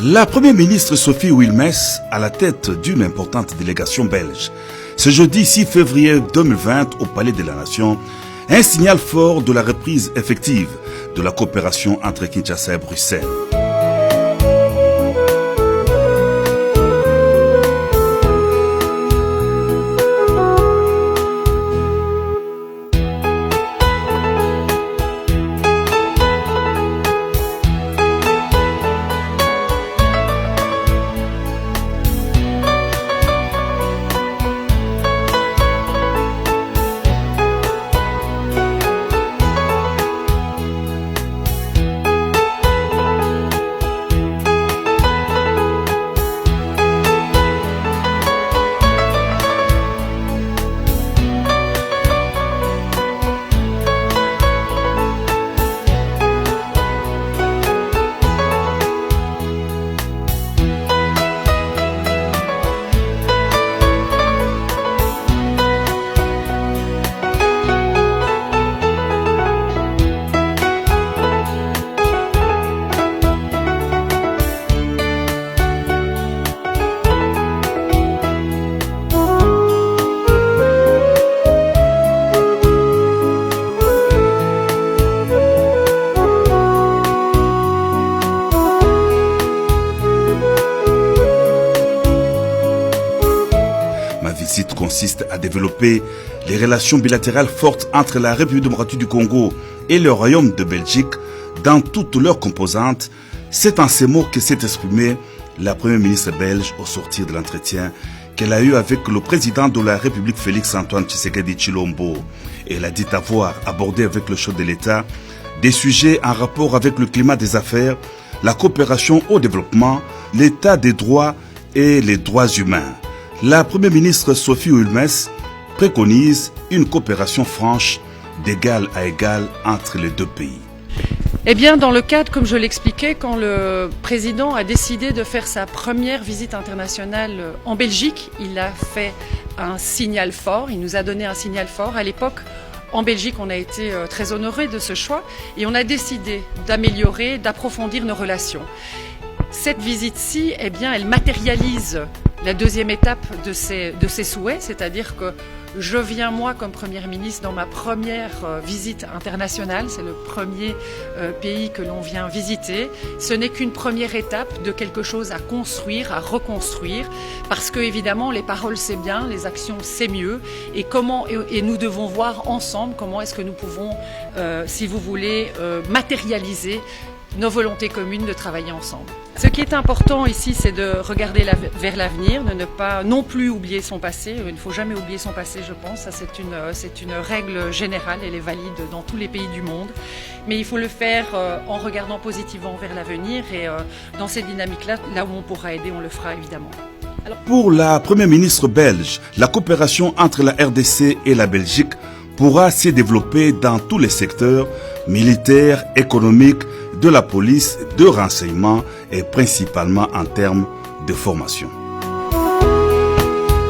La première ministre Sophie Wilmès à la tête d'une importante délégation belge. Ce jeudi 6 février 2020 au Palais de la Nation, un signal fort de la reprise effective de la coopération entre Kinshasa et Bruxelles. Ma visite consiste à développer les relations bilatérales fortes entre la République démocratique du Congo et le Royaume de Belgique dans toutes leurs composantes. C'est en ces mots que s'est exprimée la première ministre belge au sortir de l'entretien qu'elle a eu avec le président de la République Félix-Antoine Tshisekedi Tshilombo. Elle a dit avoir abordé avec le chef de l'État des sujets en rapport avec le climat des affaires, la coopération au développement, l'état des droits et les droits humains. La première ministre Sophie Wilmès préconise une coopération franche d'égal à égal entre les deux pays. Eh bien, dans le cadre, comme je l'expliquais, quand le président a décidé de faire sa première visite internationale en Belgique, il a fait un signal fort, il nous a donné un signal fort. À l'époque, en Belgique, on a été très honorés de ce choix et on a décidé d'améliorer, d'approfondir nos relations. Cette visite-ci, eh bien, elle matérialise la deuxième étape de ses souhaits, c'est-à-dire que je viens, moi, comme Première ministre, dans ma première visite internationale. C'est le premier pays que l'on vient visiter. Ce n'est qu'une première étape de quelque chose à construire, à reconstruire, parce que, évidemment, les paroles, c'est bien, les actions, c'est mieux. Et nous devons voir ensemble comment est-ce que nous pouvons, si vous voulez, matérialiser nos volontés communes de travailler ensemble. Ce qui est important ici, c'est de regarder vers l'avenir, de ne pas non plus oublier son passé. Il ne faut jamais oublier son passé, je pense. Ça, c'est une règle générale, elle est valide dans tous les pays du monde. Mais il faut le faire en regardant positivement vers l'avenir et dans ces dynamiques-là, là où on pourra aider, on le fera évidemment. Pour la première ministre belge, la coopération entre la RDC et la Belgique pourra se développer dans tous les secteurs militaires, économiques, de la police, de renseignement et principalement en termes de formation.